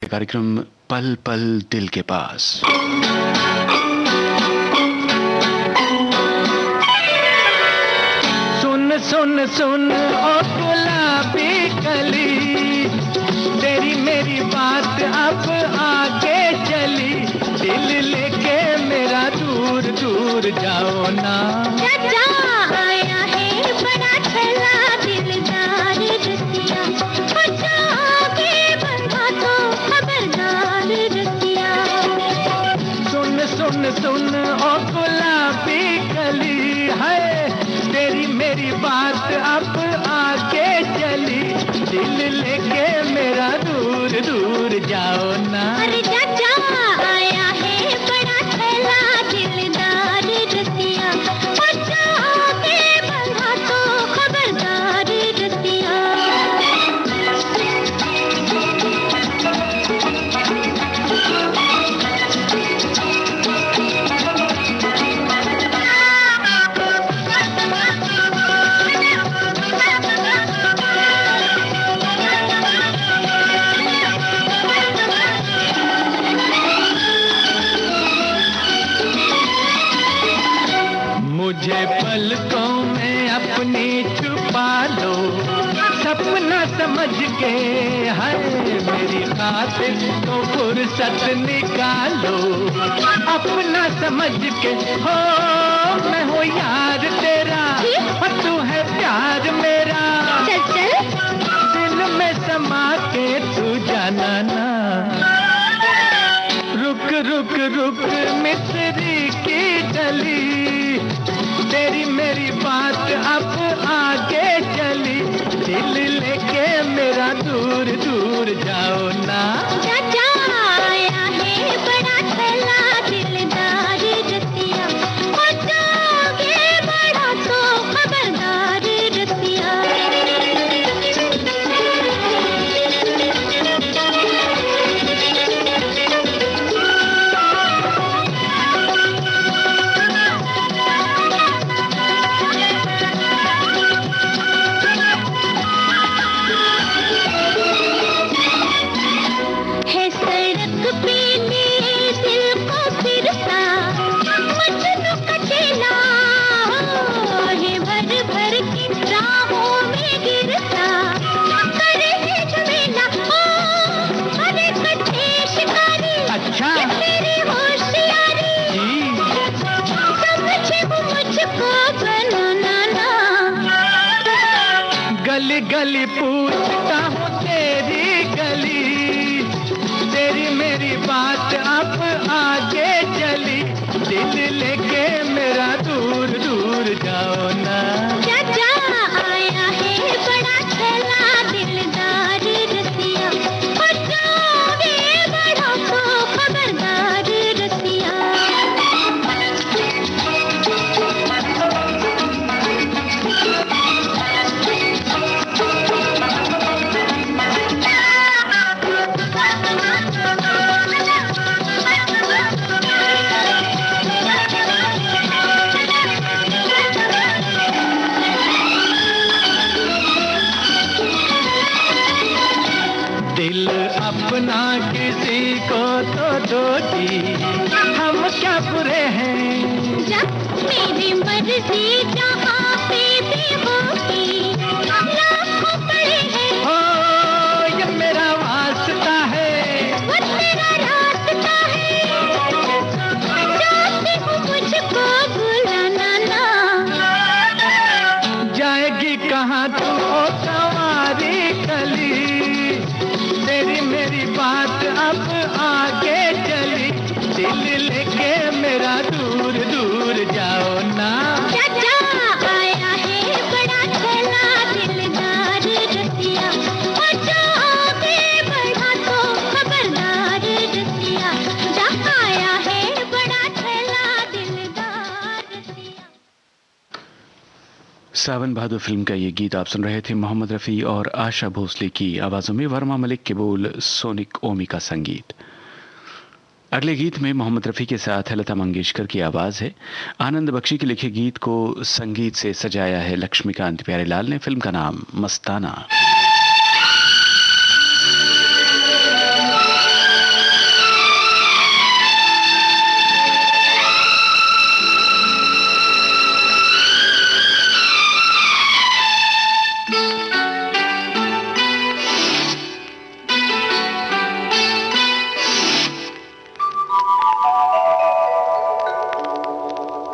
कार्यक्रम पल पल दिल के पास। सुन सुन सुन ओ गुलाबी कली, तेरी मेरी बात अब आगे चली। दिल लेके मेरा दूर दूर जाओ ना। चाचा आया है बड़ा ठेला दिलदार रसिया, बच्चा आगे बढ़ा तो खबरदार रसिया। सुन सुन सुन ओ गुलाबी कली है, तेरी मेरी बात अब आगे चली। दिल लेके मेरा दूर दूर जाओ ना। अरे चाचा आया है बड़ा ठेला दिलदार रसिया, बच्चा आगे बढ़ा तो खबरदार रसिया। मुझे पलकों में अपनी छुपा लो, सपना समझ के है मेरी खातिर तो फुर्सत निकालो। अपना समझ के हो मैं हूँ यार तेरा, और तू है प्यार मेरा। चल चल दिल में समा के तू जाना ना। रुक रुक रुक मिस्री की डली, तेरी मेरी बात अब आगे चली। दिल लेके मेरा दूर दूर जाओ ना। चाचा आया है बड़ा ठेला दिलदार रसिया, बच्चा आगे बढ़ा तो खबरदार रसिया। है सड़क पे मेरे दिल को फिरता मजनू का चेला, है भर भर के राहों में गिरता। करे है झमेला ओ अरे कच्चे शिकारी, अच्छा ये मेरी होशियारी। जी, समझे वो मुझको बनाना ना। गली गली पूछता हूँ तेरी गली, तेरी मेरी बात अब आगे चली। दिल लेके मेरा दूर दूर जाओ ना। चाचा आया है बड़ा ठेला दिलदार रसिया, बच्चा आगे बढ़ा तो खबरदार रसिया। दिल अपना किसी को तो दो जी, हम क्या बुरे हैं। जब मेरी मर्जी जहाँ पे भी होगी, लाखों पड़े हैं ओ ये मेरा वास्ता है। वो तेरा रास्ता है। चाहती हूँ मुझको बुलाना ना। जाएगी कहाँ तू ओ कंवारी कली, तेरी मेरी बात अब आगे चली। दिल लेके मेरा दूर दूर जाओ ना। चाचा आया है बड़ा ठेला दिलदार रसिया, बच्चा आगे बढ़ा तो खबरदार रसिया। जा आया है बड़ा ठेला दिलदार रसिया। सावन बहादुर फिल्म का ये गीत आप सुन रहे थे। मोहम्मद रफ़ी और आशा भोसले की आवाज़ों में वर्मा मलिक के बोल, सोनिक ओमी का संगीत। अगले गीत में मोहम्मद रफ़ी के साथ लता मंगेशकर की आवाज़ है। आनंद बख्शी के लिखे गीत को संगीत से सजाया है लक्ष्मीकांत प्यारेलाल ने। फिल्म का नाम मस्ताना।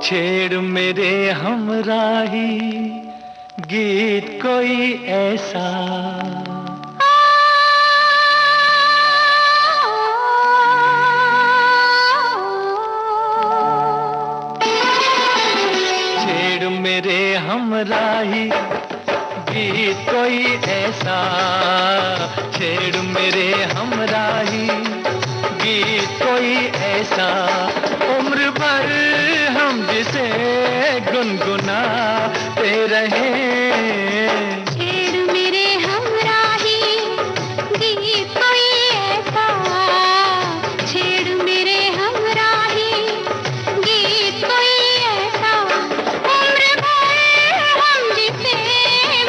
छेड़ मेरे हमराही गीत कोई ऐसा। छेड़ मेरे हमराही गीत कोई ऐसा, छेड़ मेरे हमराही गीत कोई ऐसा, उम्र भर हम जिसे गुनगुनाते रहे। छेड़ मेरे हमराही गीत कोई ऐसा, छेड़ मेरे हमराही गीत कोई ऐसा, उम्र भर हम जिसे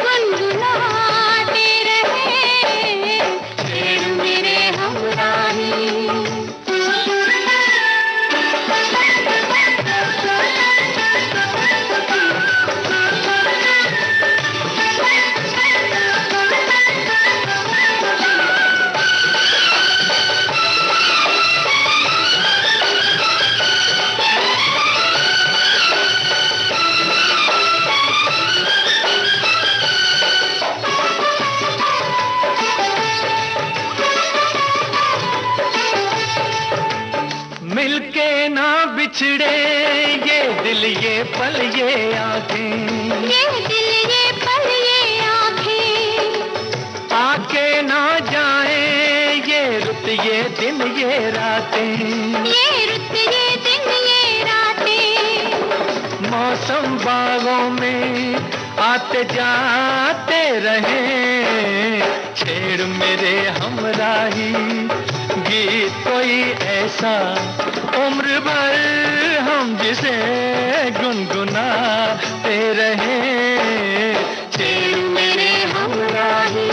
गुनगुनाते रहे। छेड़ मेरे हमराही। मिलके ना बिछड़े ये दिल ये पल ये आंखें, ये दिल ये पल ये आँखें, आके ना जाए ये रुत ये दिन ये रातें। ये रुत ये दिन ये रातें, मौसम बागों में आते जाते रहे। छेड़ मेरे हमराही गीत कोई ऐसा, उम्र भर हम जिसे गुनगुनाते रहे। छेड़ मेरे हमराही।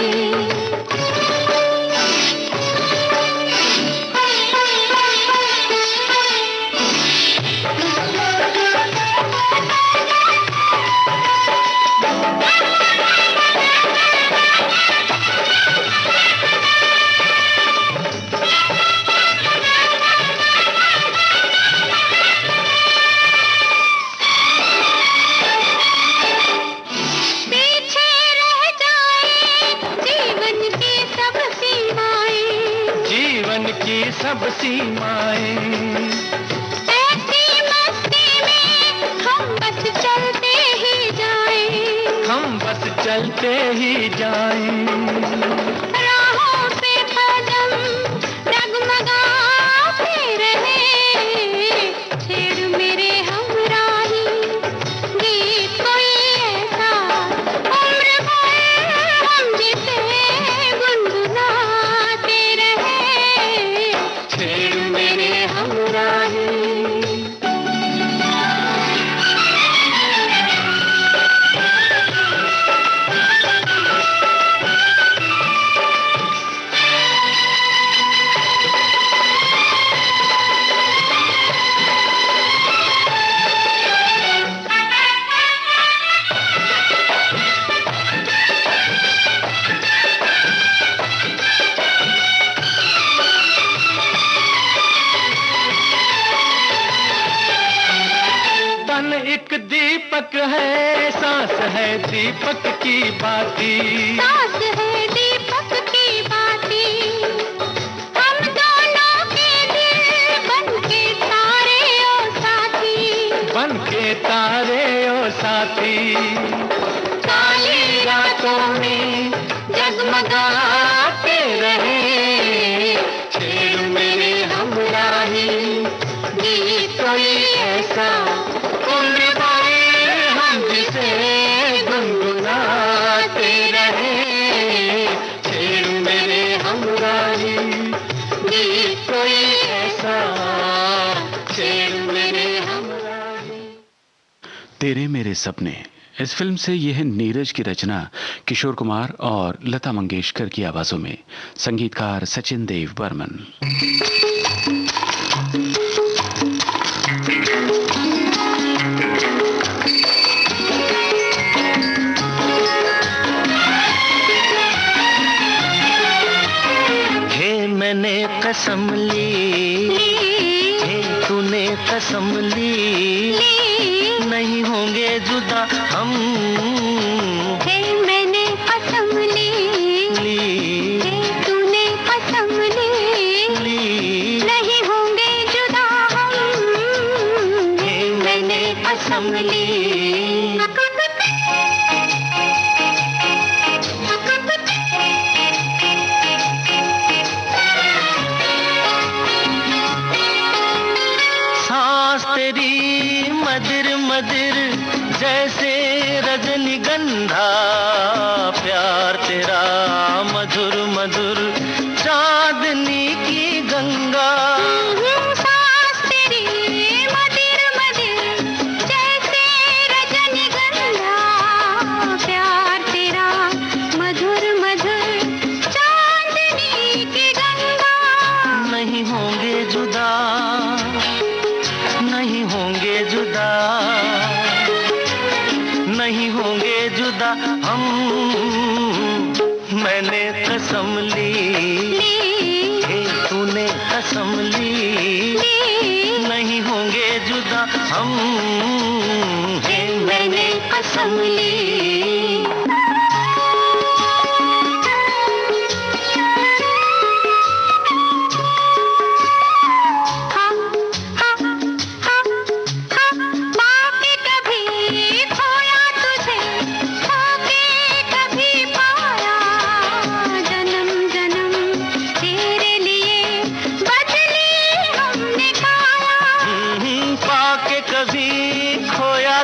पीछे रह जाए जीवन की सब सीमाएं, जीवन की सब सीमाएं, ऐसी मस्ती में हम बस चलते ही जाएं। हम बस चलते ही जाएं। राहों पे कदम डगमगाते रहे। छेड़ मेरे हमराही गीत कोई ऐसा, उम्र भर हम जिसे गुनगुनाते रहे। छेड़ मेरे हमराही। तन एक दीपक है, सांस है दीपक की बाती। सांस है दीपक की बाती, हम दोनों के दिल बनके तारे ओ साथी। बन के तारे ओ साथी, काली रातों में जगमगाते रहे। छेड़ मेरे हमराही गीत कोई ऐसा, उम्र भर हम जिसे गुनगुनाते रहे। छेड़ मेरे हमराही गीत कोई ऐसा, छेड़ मेरे हमराही। तेरे मेरे सपने, इस फिल्म से यह है नीरज की रचना किशोर कुमार और लता मंगेशकर की आवाजों में, संगीतकार सचिन देव बर्मन। मैंने कसम ली, तूने कसम ली, नहीं होंगे जुदा हम। हे मैंने कसम ली, हे तूने कसम ली, नहीं होंगे जुदा हम। हे मैंने कसम ली। तेरी मदिर मदिर जैसे रजनीगंधा, प्यार तेरा मधुर मधुर चांदनी की गंगा। सांस तेरी मदिर मदिर जैसे रजनीगंधा, प्यार तेरा मधुर मधुर चांदनी की गंगा। नहीं होंगे जुदा, नहीं होंगे जुदा, नहीं होंगे जुदा हम। मैंने कसम ली, हे तूने कसम ली, नहीं होंगे जुदा हम। हे मैंने कसम ली।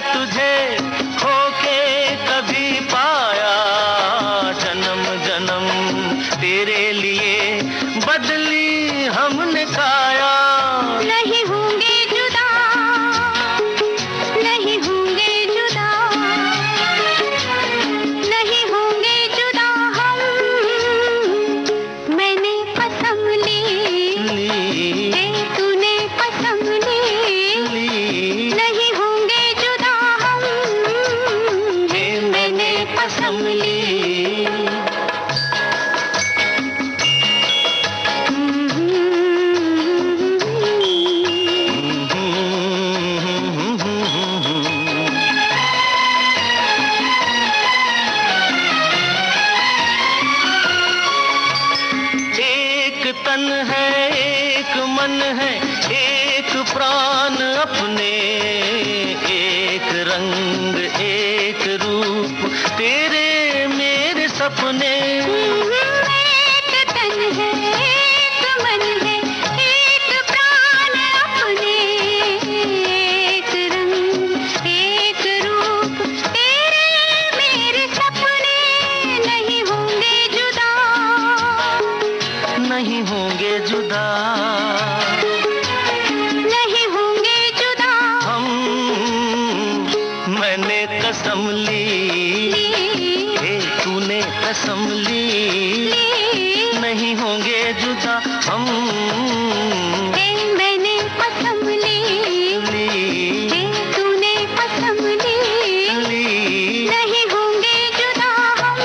तुझे खोके कभी पाया, जन्म जन्म तेरे लिए बदली हमने काया। नहीं होंगे जुदा, नहीं होंगे जुदा, नहीं होंगे जुदा हम। मैंने कसम ली, हे तूने कसम ली, नहीं होंगे जुदा हम। हे मैंने कसम ली। तन है एक मन है एक प्राण अपने, एक रंग एक रूप तेरे मेरे सपने। एक तन है एक मन है एक प्राण अपने, एक रंग एक रूप तेरे मेरे सपने। नहीं होंगे जुदा, नहीं होंगे जुदा, नहीं होंगे जुदा हम। मैंने कसम ली, हे तूने कसम ली, नहीं होंगे जुदा हम। हे मैंने कसम ली, हे तूने कसम ली, नहीं होंगे जुदा हम।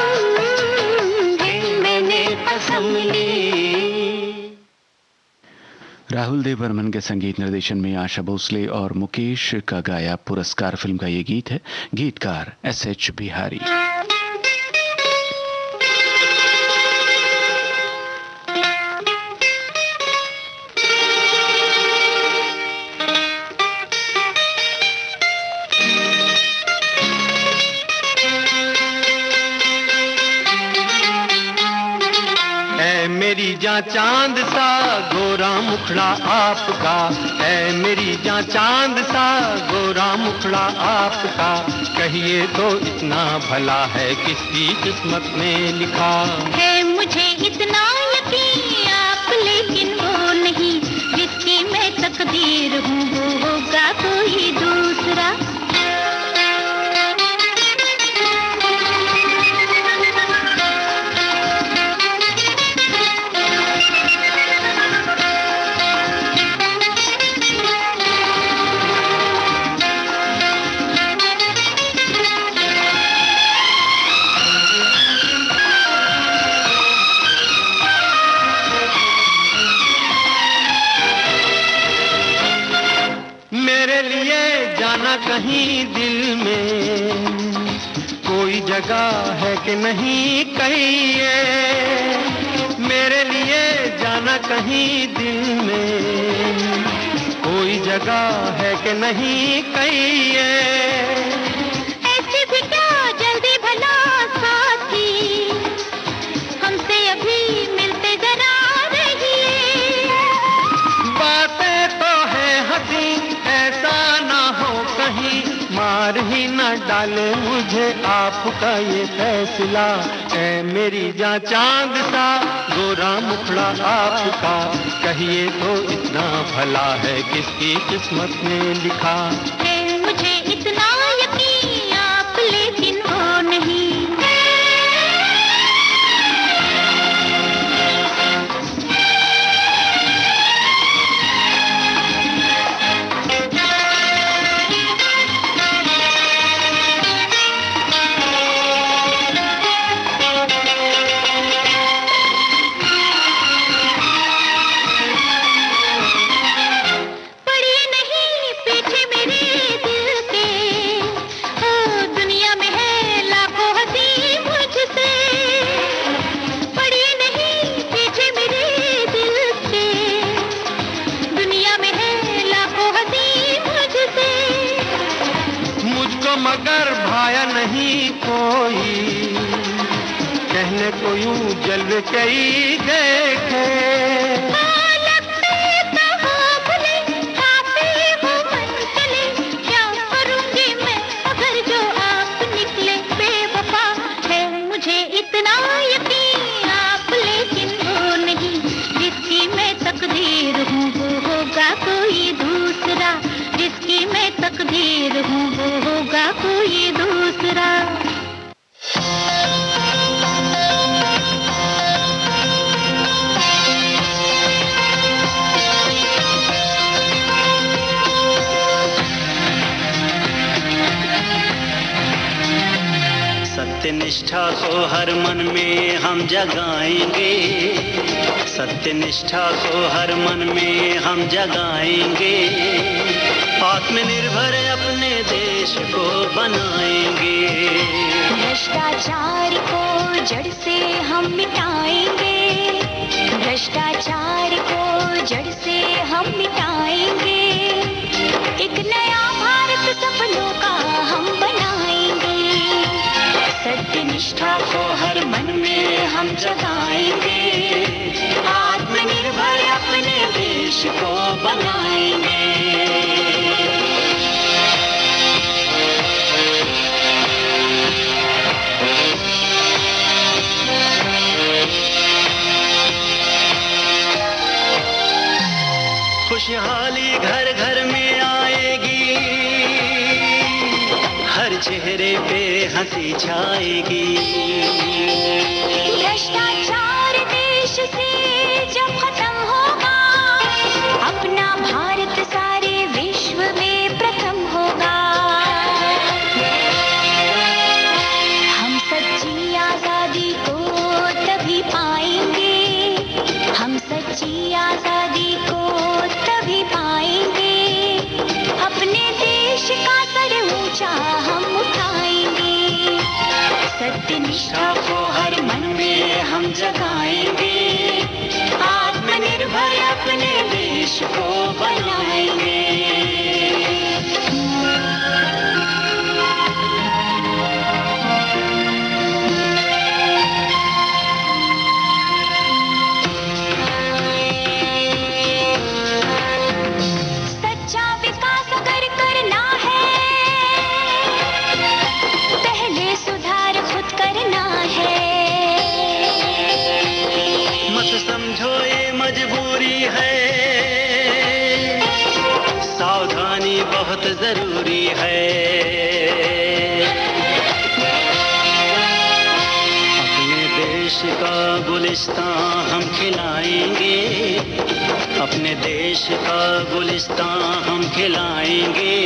हे मैंने कसम ली। राहुल देव बर्मन के संगीत निर्देशन में आशा भोसले और मुकेश का गाया पुरस्कार फिल्म का ये गीत है। गीतकार एस.एच. बिहारी। मेरी जान चांद सा गोरा मुखड़ा आपका, है मेरी जान चांद सा गोरा मुखड़ा आपका। कहिए तो इतना भला है किसकी किस्मत में लिखा है। मुझे इतना यकीन आप, लेकिन वो नहीं जिसकी मैं तकदीर हूँ, वो होगा कोई दूसरा। कहीं दिल में कोई जगह है कि नहीं कहिए, मेरे लिए जाना कहीं दिल में कोई जगह है कि नहीं कहिए। ऐसे भी क्या जल्दी भला साथी, हमसे अभी मिलते जरा रहिए। बातें तो है हंसी, ऐसा ना हो कहीं मार ही न डाले मुझे आपका ये फैसला। ऐ मेरी जान चांद सा गोरा मुखड़ा आपका, कहिए तो इतना भला है किसकी किस्मत में लिखा। है मुझे इतना यकीन आप लेकिन वो नहीं। मगर भाया नहीं कोई, कहने को यूं जलवे कई देखे। मुझे इतना यकीन आप लेकिन वो नहीं, जिसकी मैं तकदीर हूँ वो होगा कोई दूसरा, जिसकी मैं तकदीर हूँ वो होगा कोई दूसरा। सत्यनिष्ठा को हर मन में हम जगाएंगे, सत्यनिष्ठा को हर मन में हम जगाएंगे, आत्मनिर्भर अपने देश को बनाएंगे। भ्रष्टाचार को जड़ से हम मिटाएंगे, भ्रष्टाचार को जड़ से हम मिटाएंगे, एक नया भारत सपनों का हम बनाएंगे। सत्यनिष्ठा को हर मन में हम जगाएंगे, आत्मनिर्भर अपने देश को बनाएंगे। खुशहाली घर घर में आएगी, हर चेहरे पे हंसी छाएगी। भ्रष्टाचार देश से जब खत्म होगा, अपना भारत सारे विश्व में प्रथम होगा। हम सच्ची आजादी को तभी पाएंगे, हम सच्ची आजादी को तभी पाएंगे, अपने देश का सर ऊंचा हम उठाएंगे। सत्यनिष्ठा को हर मन में हम जगाएंगे, आत्मनिर्भर अपने देश को बनाएंगे। समझो ये मजबूरी है, सावधानी बहुत जरूरी है। अपने देश का गुलिस्तान हम खिलाएंगे, अपने देश का गुलिस्तान हम खिलाएंगे,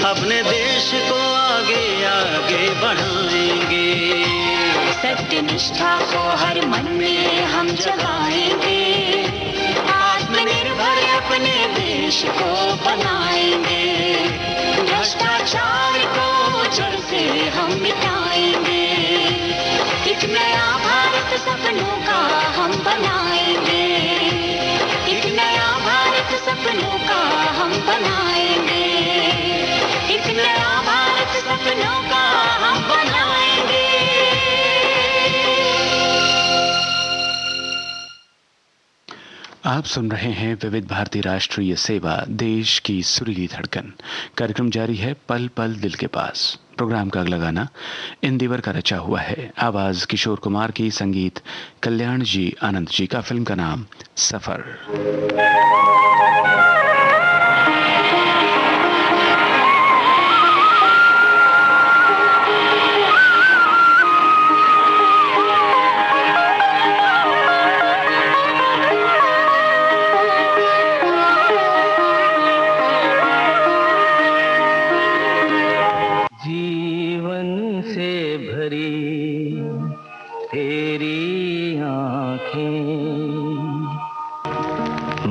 अपने देश को आगे आगे बढ़ाएंगे। सत्यनिष्ठा को हर मन में हम जगाएंगे, आत्मनिर्भर अपने देश को बनाएंगे। शौचालय को जड़ से हम मिटाएंगे, एक नया भारत सपनों का हम बनाएंगे, एक नया भारत सपनों का हम बनाएंगे, एक नया भारत सपनों का हम बनाएंगे। आप सुन रहे हैं विविध भारती राष्ट्रीय सेवा, देश की सुरीली धड़कन। कार्यक्रम जारी है पल पल दिल के पास। प्रोग्राम का अगला गाना इंदिवर का रचा हुआ है। आवाज किशोर कुमार की, संगीत कल्याण जी आनंद जी का। फिल्म का नाम सफर।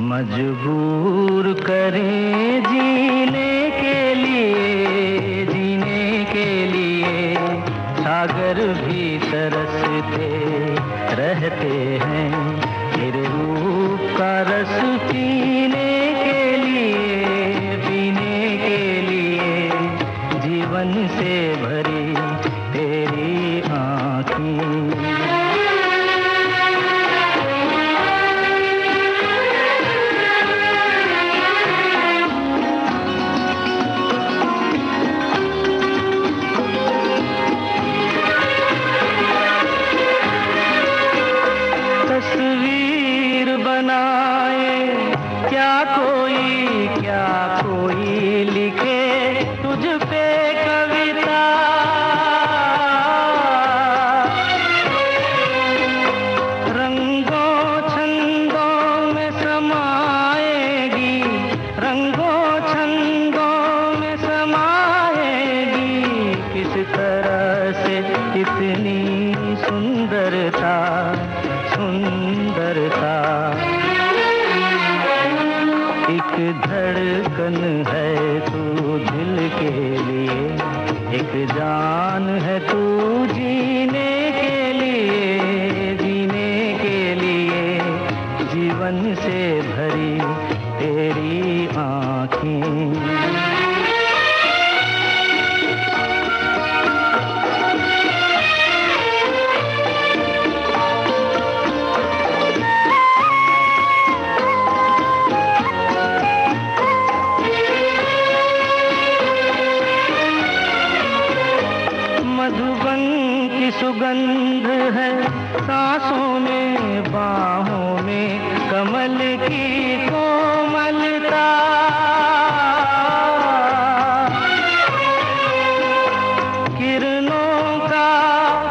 मजबूर करें जीने के लिए सागर भी तरसते रहते हैं, तेरे रूप का रस पीने के लिए जीवन से भरी तेरी आँखें। तस्वीर बनाए क्या कोई लिखे तुझ पे कविता, रंगों छंदों में समाएगी, रंगों छंदों में समाएगी, किस तरह से इतनी सुंदरता एक धड़कन है तू दिल के लिए, एक जान है तू जीने के लिए जीवन से भरी तेरी आँखें। मधुबन की सुगंध है सांसों में, बाहों में कमल की कोमलता, किरणों का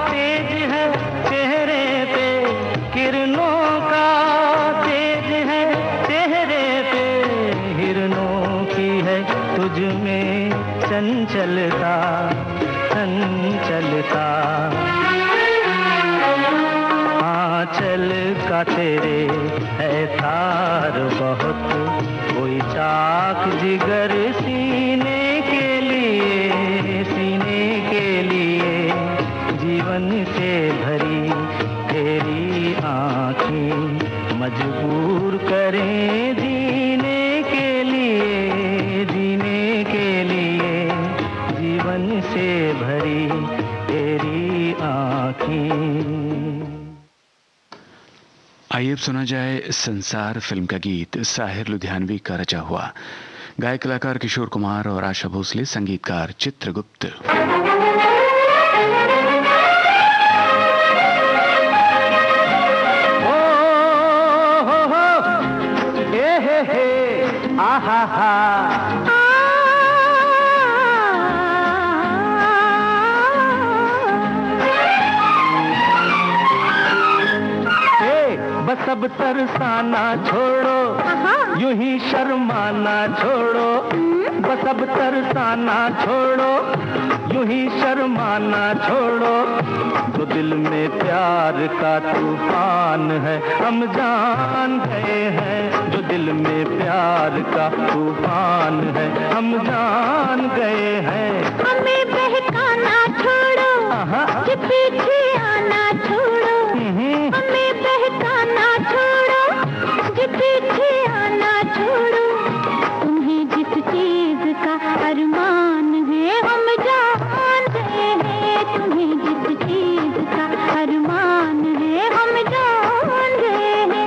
तेज है चेहरे पे, किरणों का तेज है चेहरे पे, हिरणों की है तुझ में चंचलता, आंचल का तेरे है तार बहुत, कोई चाक जिगर सीने के लिए जीवन से भरी तेरी आँखें मजबूर करें जीने के लिए जीवन से भरी तेरी आँखें। आइए अब सुना जाए संसार फिल्म का गीत साहिर लुधियानवी का रचा हुआ। गायक कलाकार किशोर कुमार और आशा भोसले, संगीतकार चित्रगुप्त। बस अब तरसाना छोड़ो, यूं ही शर्माना छोड़ो, बस अब तरसाना छोड़ो, यूं ही शर्माना छोड़ो, तो दिल में प्यार का तूफान है, हम जान गए हैं जो दिल में प्यार का तूफान है हम जान गए हैं। हमें बहकाना छोड़ो, कि पीछे आना छोड़ो, हमें बहकाना छोड़ो, कि पीछे आना छोड़ो। तुम्हें जिस चीज का अरमान है हम जान गए हैं, तुम्हें जिस चीज का अरमान है हम जान गए हैं।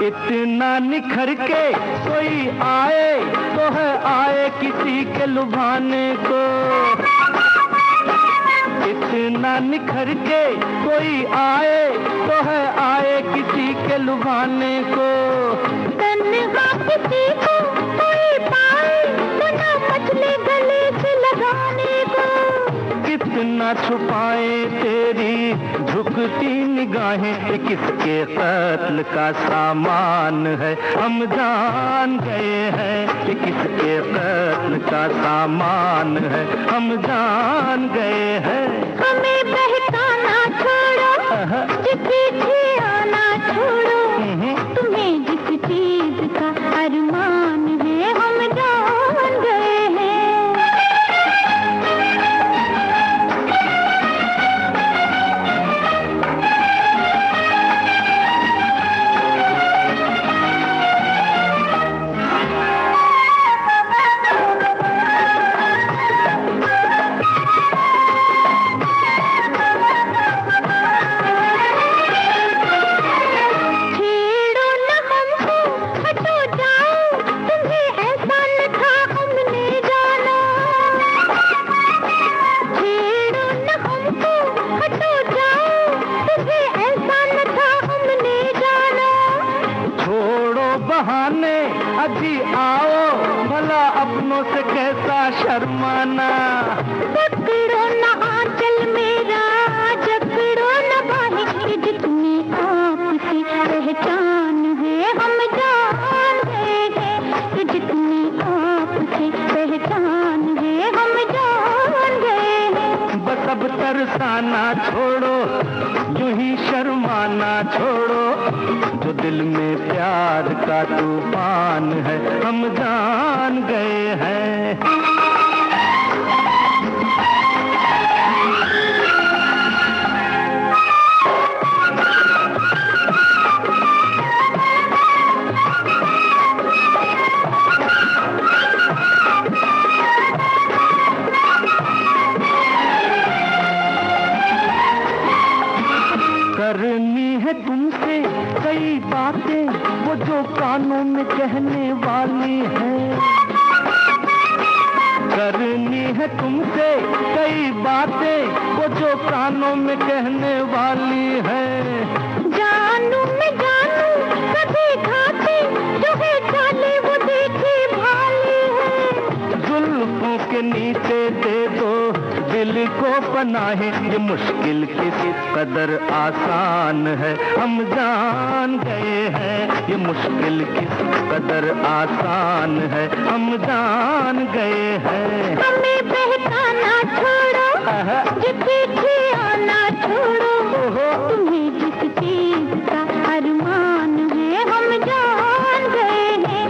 इतना निखर के कोई आए तो है आए किसी के लुभाने को। इतना निखर के कोई आए तो है आए किसी के लुभाने को। तन्हा किसी को कोई पाए तो ना मचले गले से लगाने को। कितना छुपाए तेरी झुकती निगाहें, ये किसके कत्ल का सामान है हम जान गए हैं। ये किसके कत्ल का सामान है हम जान गए हैं। हमें बहकाना छोड़ो, कि पीछे आना छोड़ो, तुम्हें जिस चीज का अरमान है हम जान गए हैं। अजी आओ भला अपनों से कैसा शर्माना। जकड़ो न आंचल मेरा, जकड़ो न बाहें, जितनी आपसे पहचान है हम जान गए हैं। जितनी आपसे पहचान है हम जान गए हैं। बस अब तरसाना छोड़ो, यूं ही शर्माना छोड़ो, जो दिल में प्यार का तूफान है हम जान गए हैं। करनी है तुमसे कई बातें वो जो कानों में कहने वाली है। करनी है तुमसे कई बातें वो जो कानों में कहने वाली है। जानू मैं जानू कभी घाटे जो है चाले वो देखे भाली है। जुल्फों के नीचे दे दो दिल को पनाहे, ये मुश्किल किसी कदर आसान है हम जान गए हैं। ये मुश्किल किस कदर आसान है हम जान गए हैं। हमें बहकाना छोड़ो, कि पीछे आना छोड़ो, तुम्हें जिस चीज का अरमान है हम जान गए हैं।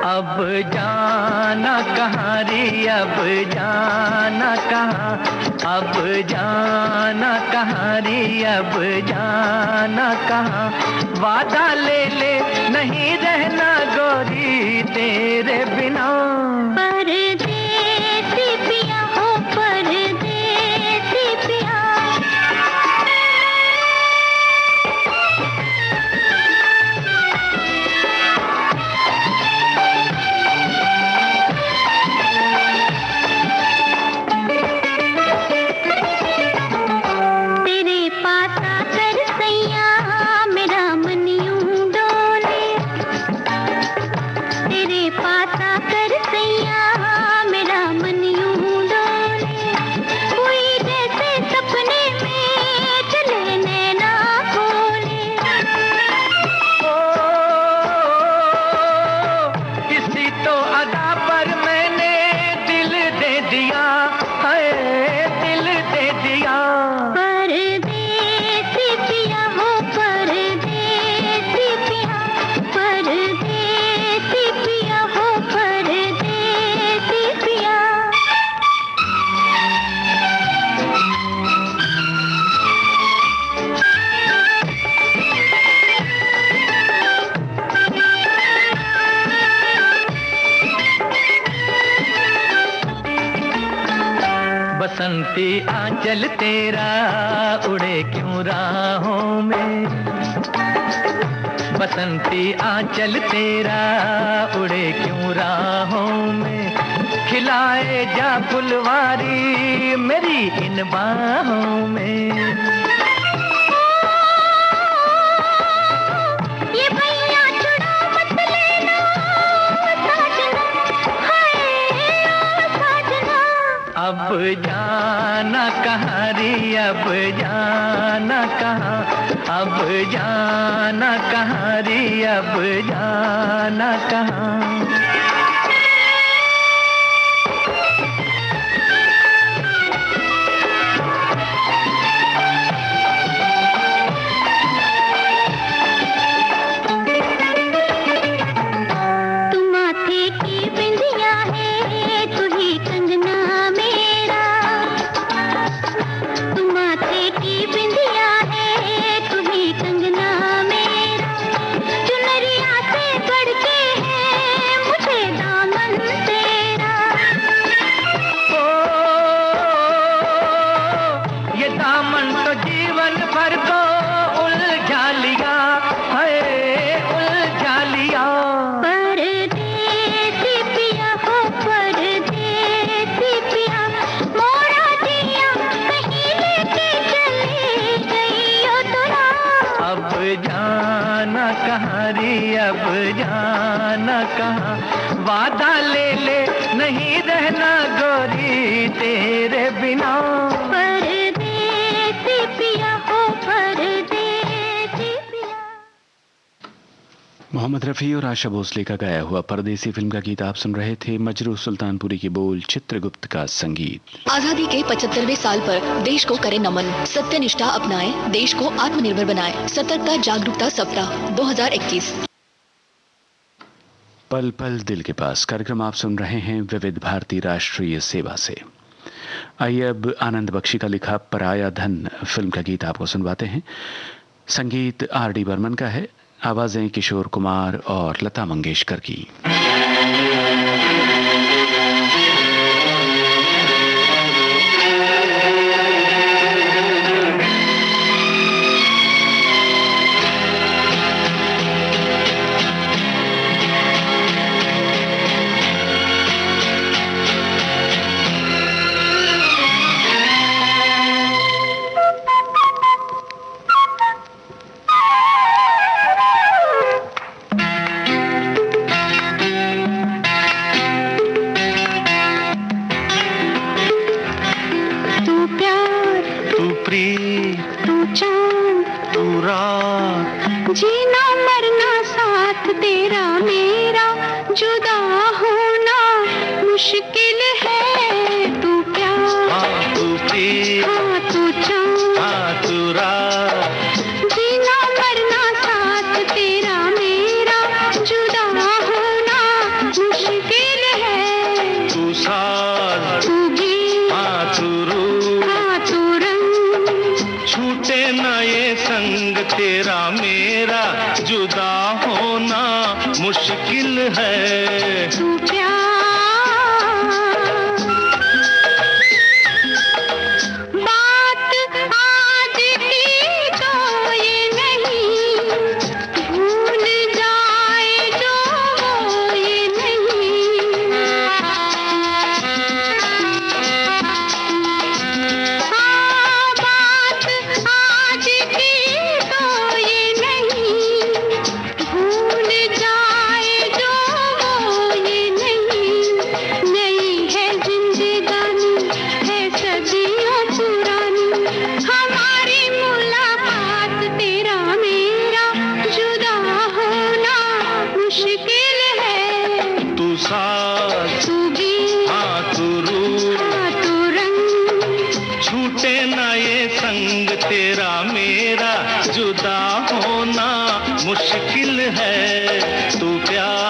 अब जाना कहाँ रे, अब जाना कहाँ, अब जाना कहाँ रे, अब जाना कहाँ। वादा ले ले नहीं रहना गोरी तेरे बिना। परदेसी पिया हो परदेसी पिया। बसंती आंचल तेरा उड़े क्यों राहों में, बसंती आंचल तेरा उड़े क्यों राहों में, खिलाए जा फुलवारी मेरी इन बाहों में। अब जाना कहाँ रे अब जाना कहाँ, अब जाना कहाँ रे अब जाना कहाँ। अब जाना कहाँ, वादा ले ले नहीं रहना गोरी तेरे बिना। परदेसी पिया हो परदेसी पिया। मोहम्मद रफ़ी और आशा भोसले का गाया हुआ परदेसी फिल्म का गीत आप सुन रहे थे। मजरू सुल्तानपुरी के बोल, चित्रगुप्त का संगीत। आजादी के 75वें साल पर देश को करे नमन, सत्यनिष्ठा अपनाएं, देश को आत्मनिर्भर बनाएं। सतर्कता जागरूकता सप्ताह 2021। पल पल दिल के पास कार्यक्रम आप सुन रहे हैं विविध भारती राष्ट्रीय सेवा से। आइए अब आनंद बख्शी का लिखा पराया धन फिल्म का गीत आपको सुनवाते हैं। संगीत R.D. बर्मन का है, आवाजें किशोर कुमार और लता मंगेशकर की। जीना मरना साथ तेरा मेरा, जुदा होना मुश्किल है। तू प्यार हाँ तू प्रीत हाँ तू चाँद हाँ तू रात, जीना मरना साथ तेरा मेरा, जुदा होना मुश्किल है। तू साथ तू गीत हाँ तू रूह, हाँ तू रंग, छूटे ना ये संग तेरा मेरा, जुदा होना मुश्किल है। तू प्यार मुश्किल है तू प्यार।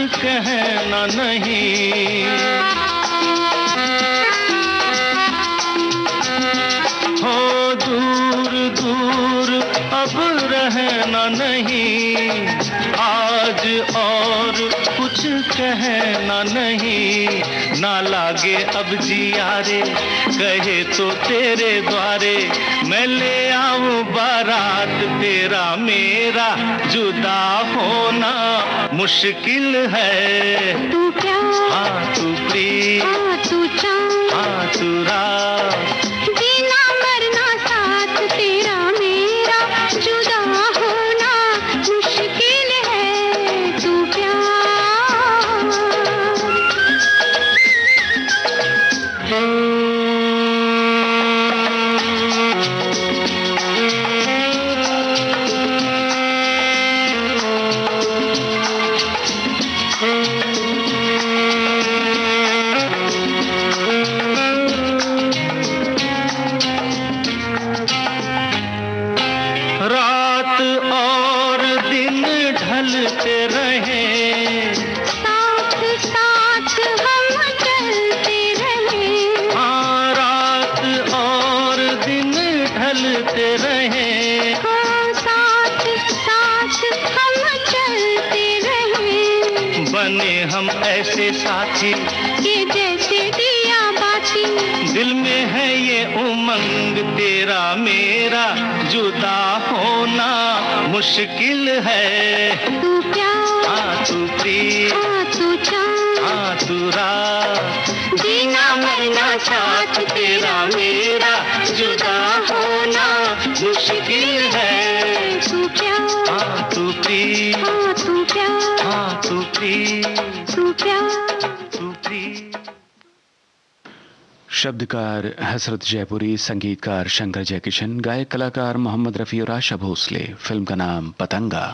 कहना नहीं हो, दूर दूर अब रहना नहीं, आज और कुछ कहना नहीं। ना लागे अब जिया रे, कहे तो तेरे द्वारे मैं ले आऊं बारात। तेरा मेरा जुदा होना मुश्किल है। तू प्यार, हाँ तू प्रीत, हाँ तू चाँद, हाँ तू रात, जीना मरना साथ तेरा मेरा, जुदा होना मुश्किल है। तू प्यार हम ऐसे साथी के जैसे दिया बाती। दिल में है ये उमंग तेरा मेरा, जुदा होना मुश्किल है। तू प्यार, हाँ तू प्रीत, हाँ तू चाँद, हाँ तू रात, जीना मरना साथ तेरा मेरा, जुदा होना मुश्किल है। तू प्यार, हाँ तू प्रीत, हाँ तू प्यार, हाँ तू प्रीत, तू प्यार, तू प्रीत। शब्दकार हसरत जयपुरी, संगीतकार शंकर जयकिशन, गायक कलाकार मोहम्मद रफी और आशा भोसले। फिल्म का नाम पतंगा।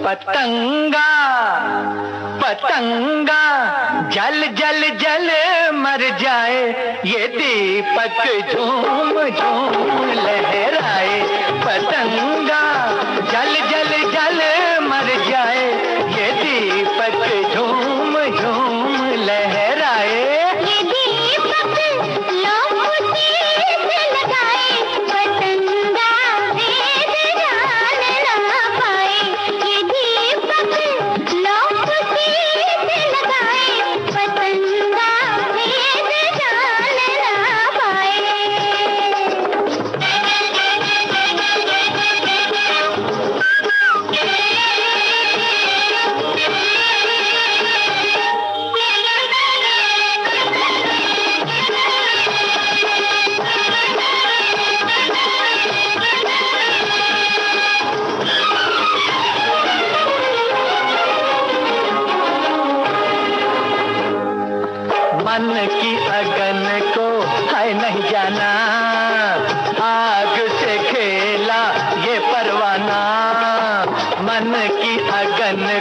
पतंगा पतंगा जल जल जल मर जाए, ये दीपक झूम झूम लहराए। पतंगा जल जल जल मर जाए, ये दीपक झूम झूम लहराए। ये दीपक लोगों से लगाए, पतंगा भेद जान ना पाए। ये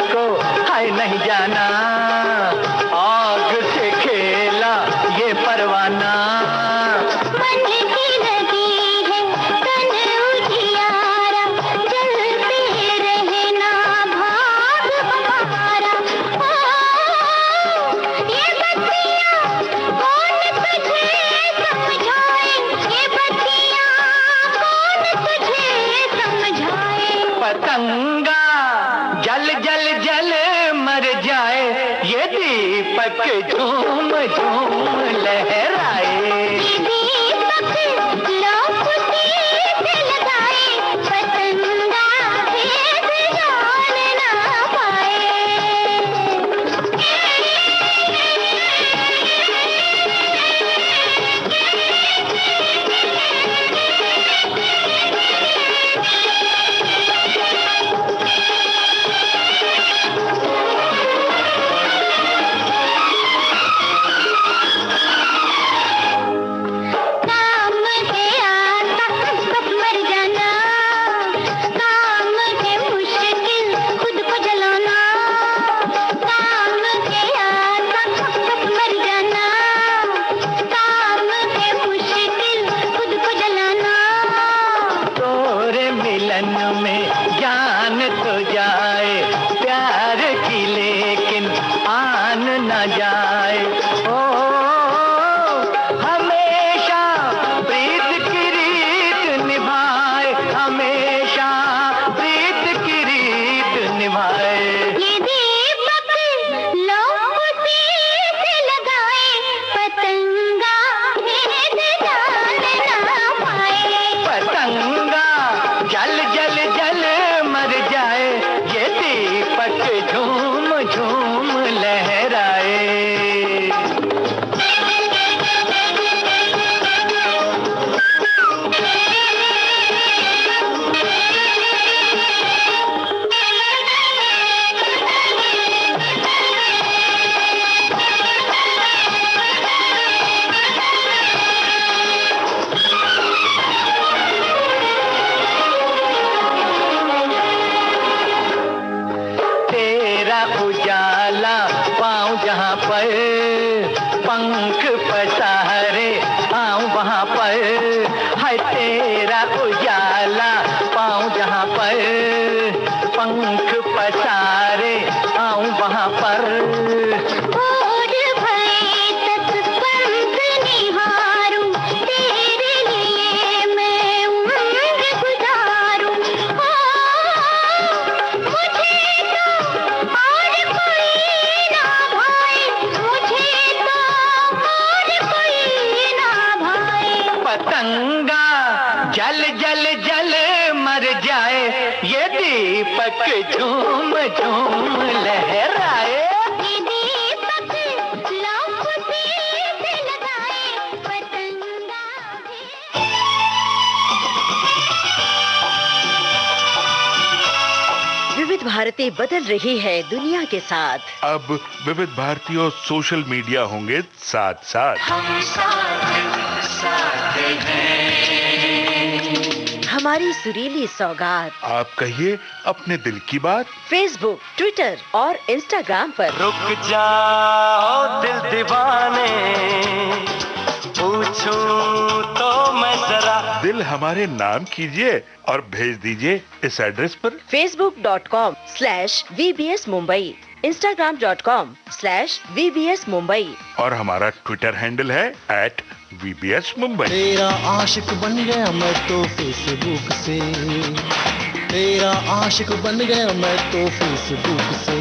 को हाय नहीं जाना, आग से खेला ये परवाना। मन की लगी है तन उजियारा, जलते रहना भाग हमारा। ये बत्तियां कौन तुझे समझाए, ये बत्तियां कौन तुझे समझाए। पतंगा जल जल जल मर जाए, ये दीपक झूम झूम लहराए। ये दीपक लौकुटी से लगाए, पतंगा भेद जान ना पाए। काम है आता कब मर जाना, काम है मुश्किल खुद को जलाना। काम है आता कब मर जाना, काम है मुश्किल खुद को जलाना। तोरे मिलन में जान तो जाए, प्यार की लेकिन आन न जाए। ओ हमेशा प्रीत की रीत निभाए, हमेशा प्रीत की रीत निभाए। ये दीपक लौकुटी से लगाए, पतंगा भेद जान ना पाए। पतंगा जल जल जल मर जाए, ये दीपक झूम झूम लहराए। तेरा उजाला पाऊं जहां पर, पंख पसारे आऊं वहां पर। है तेरा उजाला पाऊं जहां पर, पंख पसारे आऊं वहां पर। भोर भये तक पंख निहारूं, तेरे लिए मैं उम्र गुजारूं। मुझे तो और कोई ना भाए, मुझे तो और कोई ना भाए। पतंगा जल जल जल मर जाए, ये दीपक झूम झूम लहराए। ये दीपक लौकुटी से लगाए, पतंगा भेद। विविध भारती बदल रही है दुनिया के साथ। अब विविध भारती और सोशल मीडिया होंगे साथ साथ। हमारी सुरीली सौगात आप कहिए अपने दिल की बात। फेसबुक, ट्विटर और इंस्टाग्राम पर। रुक जाओ दिल दीवाने, पूछूं तो मैं जरा। दिल हमारे नाम कीजिए और भेज दीजिए इस एड्रेस पर। facebook.com/VBS Mumbai, Instagram.com/VBS Mumbai और हमारा ट्विटर हैंडल है @VBS Mumbai। तेरा आशिक बन गया मैं तो फेसबुक से, तेरा आशिक बन गया मैं तो फेसबुक से।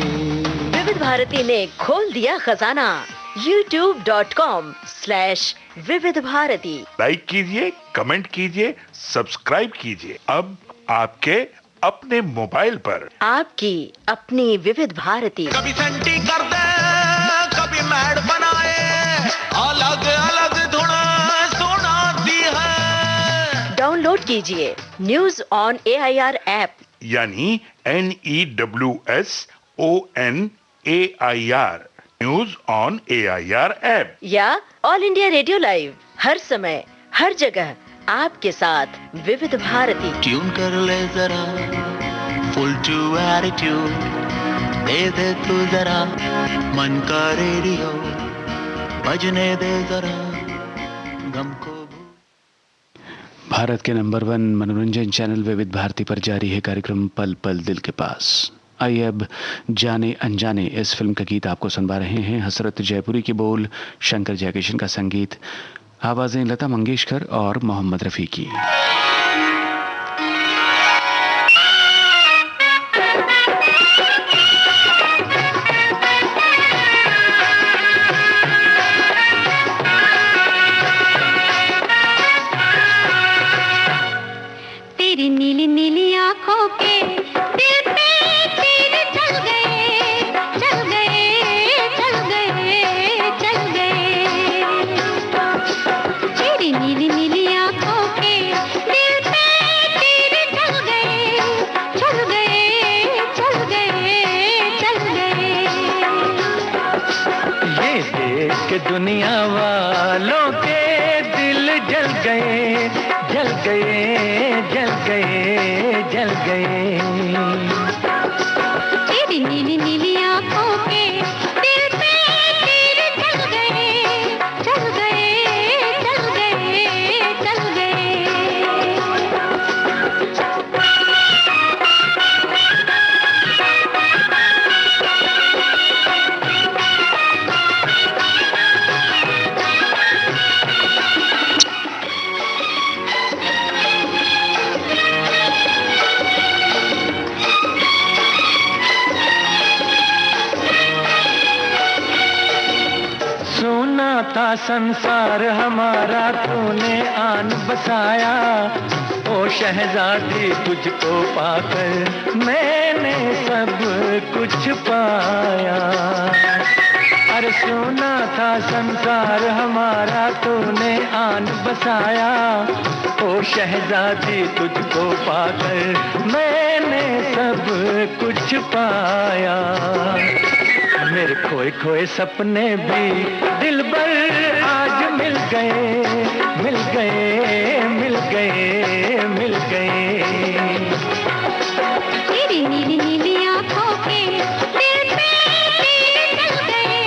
विविध भारती ने खोल दिया खजाना। youtube.com/विविध भारती। लाइक कीजिए, कमेंट कीजिए, सब्सक्राइब कीजिए। अब आपके अपने मोबाइल पर। आपकी अपनी विविध भारती। कभी सेंटी कर दे, कभी मैड बनाए, अलग अलग धुन सुनाती है। डाउनलोड कीजिए न्यूज ऑन AIR ऐप, यानी NEWSONAIR, news on AIR app. या ऑल इंडिया रेडियो लाइव, हर समय हर जगह आपके साथ विविध भारती। ट्यून कर ले जरा, फुल टू एटीट्यूड, दे दे तू जरा मन का रेडियो, बजने दे जरा गम को। भारत के नंबर 1 मनोरंजन चैनल विविध भारती पर जारी है कार्यक्रम पल पल दिल के पास। आइए अब जाने अनजाने इस फिल्म का गीत आपको सुनवा रहे हैं। हसरत जयपुरी के बोल, शंकर जयकिशन का संगीत, आवाजें लता मंगेशकर और मोहम्मद रफी की। तेरी नीली नीली आंखों के दिल पे तीर चल गए, चल गए, चल गए, चल गए। तेरी नीली नीली आंखों के दिल पे तीर चल गए, चल गए, चल गए, चल गए। ये देख के दुनिया वालों के दिल जल गए, जल गए, जल गए, जल गए। तेरी नीली नीली आंखों के दिल पे तीर चल गए, चल गए, चल गए, चल गए। सोना था संसार हमारा, तूने आन बसाया। ओ शहजादी तुझको पाकर मैंने सब कुछ पाया। अरे सोना था संसार हमारा, तूने आन बसाया। ओ शहजादी तुझको पाकर मैंने सब कुछ पाया। मेरे खोए खोए सपने भी दिलबर आज मिल गए, मिल गए, मिल गए, मिल गए। तेरी नीली नीली आंखों के दिल पे तीर चल गए,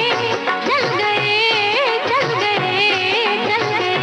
चल गए, चल गए, चल गए।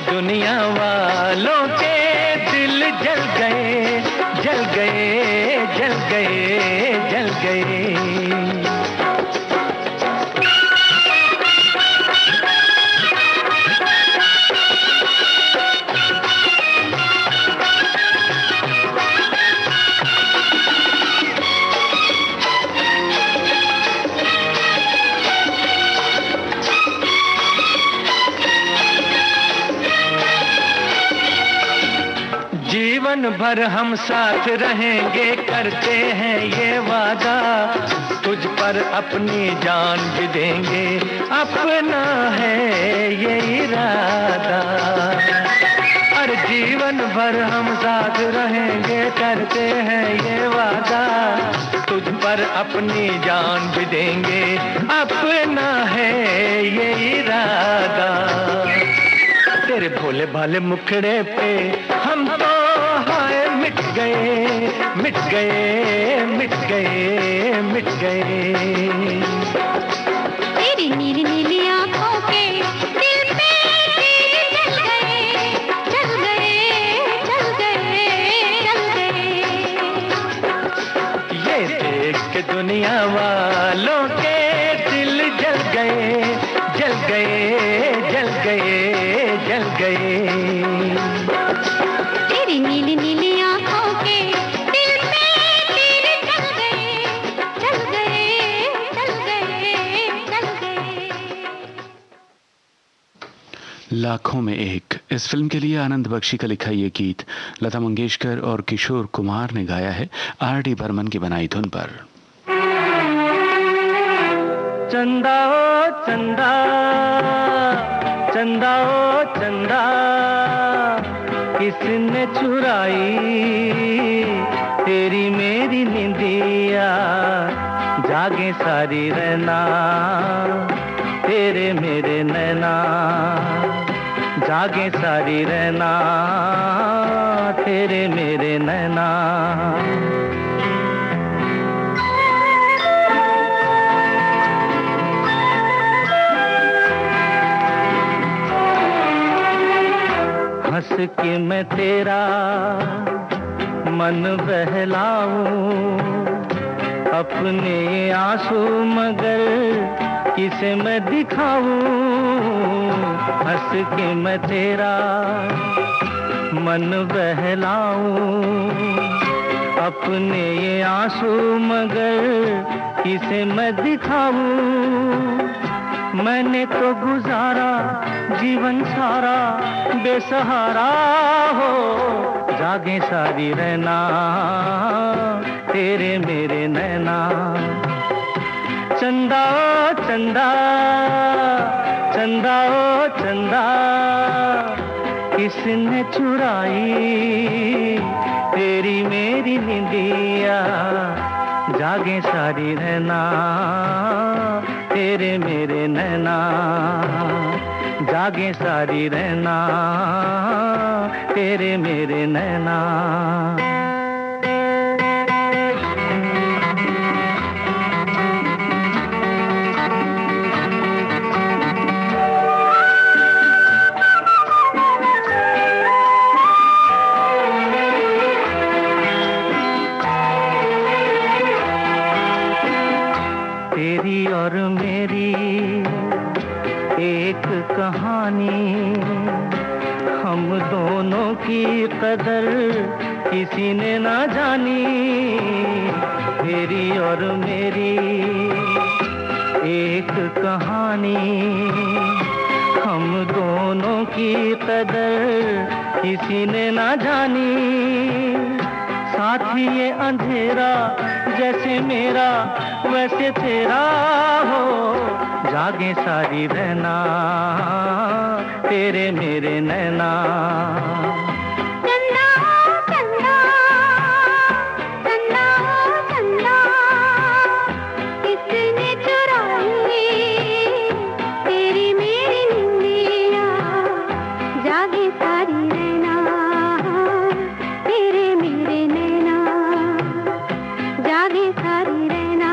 दुनिया वालों के दिल जल गए, जल गए, जल गए, जल गए। जीवन भर हम साथ रहेंगे, करते हैं ये वादा। तुझ पर अपनी जान भी देंगे, अपना है ये इरादा। हर जीवन भर हम साथ रहेंगे, करते हैं ये वादा। तुझ पर अपनी जान भी देंगे, अपना है ये इरादा। तेरे भोले भाले मुखड़े पे हम तो हाय मिट गए, मिट गए, मिट गए, मिट गए। तेरी नीली नीली आंखों के दिल पे तीर चल गए, चल गए, चल गए, चल गए। ये देख के दुनिया वालों के गए, जल गए, जल गए, जल गए। तेरी नीली नीली आंखों के दिल पे तीर चल गए, चल गए, चल गए, चल गए। लाखों में एक, इस फिल्म के लिए आनंद बख्शी का लिखा ये गीत लता मंगेशकर और किशोर कुमार ने गाया है आर.डी. बर्मन की बनाई धुन पर। चंदा ओ चंदा, चंदा ओ चंदा, किसने चुराई तेरी मेरी निंदिया, जागे सारी रहना तेरे मेरे नैना, जागे सारी रहना तेरे मेरे नैना। हंस के मैं तेरा मन बहलाऊं, अपने आंसू मगर किसे मैं दिखाऊं। हंस के मैं तेरा मन बहलाऊं, अपने ये आंसू मगर किसे मैं दिखाऊं। मैंने तो गुजारा जीवन सारा बेसहारा हो, जागे सारी रहना तेरे मेरे नैना। चंदा ओ चंदा, चंदा ओ चंदा, किसने चुराई तेरी मेरी निंदिया, जागे सारी रहना तेरे मेरे नैना, जागे सारी रहना तेरे मेरे नैना। तेरी और मेरी एक कहानी, हम दोनों की कदर किसी ने ना जानी। तेरी और मेरी एक कहानी, हम दोनों की कदर किसी ने ना जानी। साथी ये अंधेरा जैसे मेरा वैसे तेरा हो, जागे सारी रहना तेरे मेरे नैना। चंदा चंदा, चंदा चंदा, किसने चुराई तेरी मेरी निंदिया, जागे सारी रहना तेरे मेरे नैना, जागे सारी रहना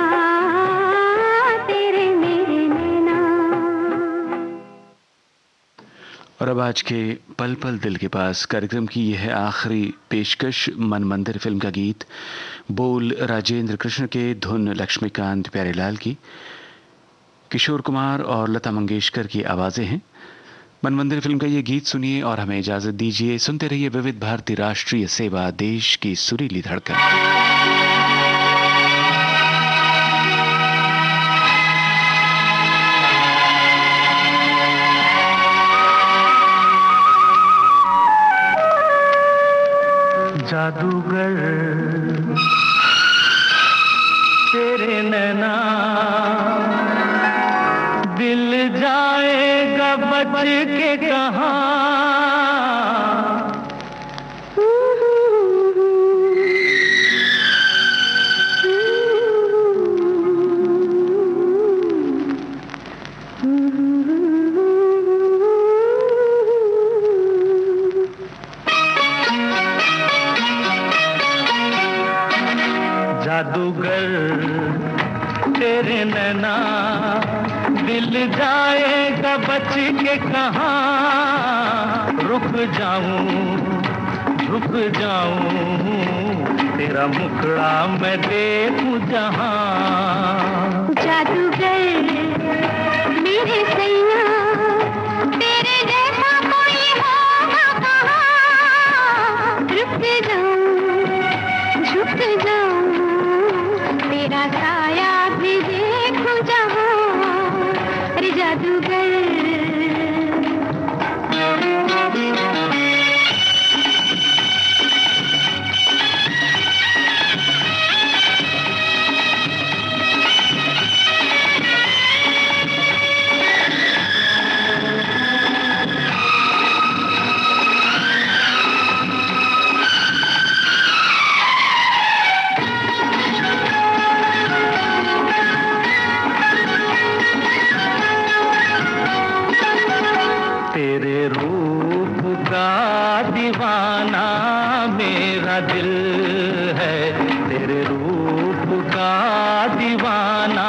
तेरे मेरे नैना। और अब आज के पल पल दिल के पास कार्यक्रम की यह है आखिरी पेशकश मन मंदिर फिल्म का गीत, बोल राजेंद्र कृष्ण के, धुन लक्ष्मीकांत प्यारेलाल की, किशोर कुमार और लता मंगेशकर की आवाजें हैं। मन मंदिर फिल्म का ये गीत सुनिए और हमें इजाजत दीजिए। सुनते रहिए विविध भारती राष्ट्रीय सेवा, देश की सुरीली धड़कन। जादूगर तेरे नैना, दिल जाएगा बच के कहाँ। जादूगर तेरे नैना, दिल जाएगा बच के कहाँ। रुक जाऊं तेरा मुखड़ा मैं देखूं जहाँ। जादूगर देखूं जहां रे जादूगर। तेरे रूप का दीवाना मेरा दिल है, तेरे रूप का दीवाना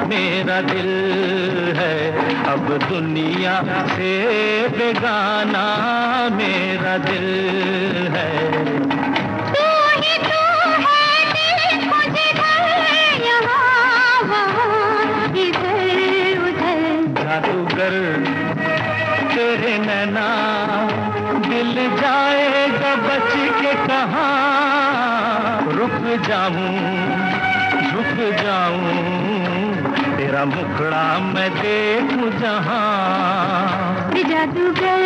मेरा दिल है। अब दुनिया से बेगाना मेरा दिल है। तू ही तू है दिल को जिधर यहाँ वहाँ इधर उधर। जादूगर तेरे नैना दिल जाएगा बच के कहाँ। रुक जाऊं झुक जाऊं तेरा मुखड़ा मैं देखूं जहां। जादूगर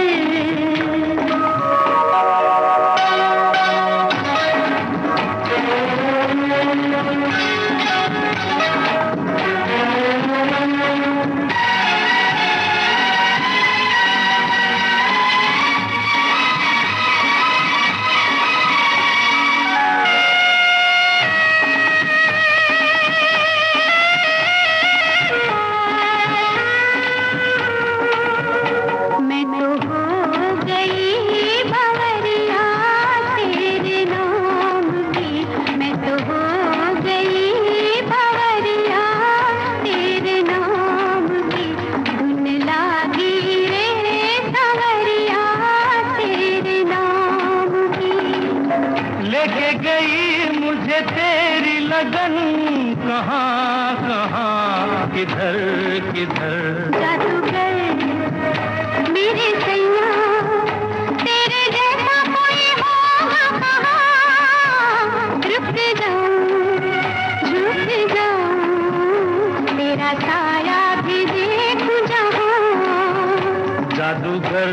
लेके गई मुझे तेरी लगन, कहाँ कहाँ किधर किधर। जादूगर मेरे सैया तेरे जैसा कोई होगा कहाँ। रुक जाऊं झुक जाऊं तेरा साया भी देखूं जहां। जादूगर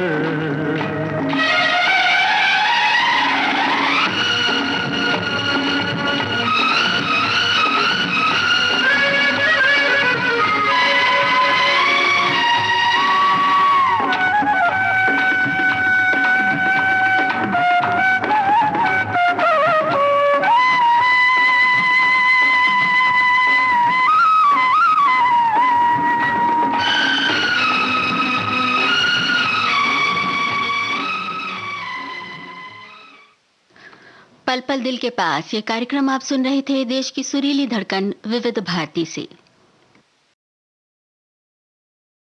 पल पल दिल के पास। ये कार्यक्रम आप सुन रहे थे देश की सुरीली धड़कन विविध भारती से।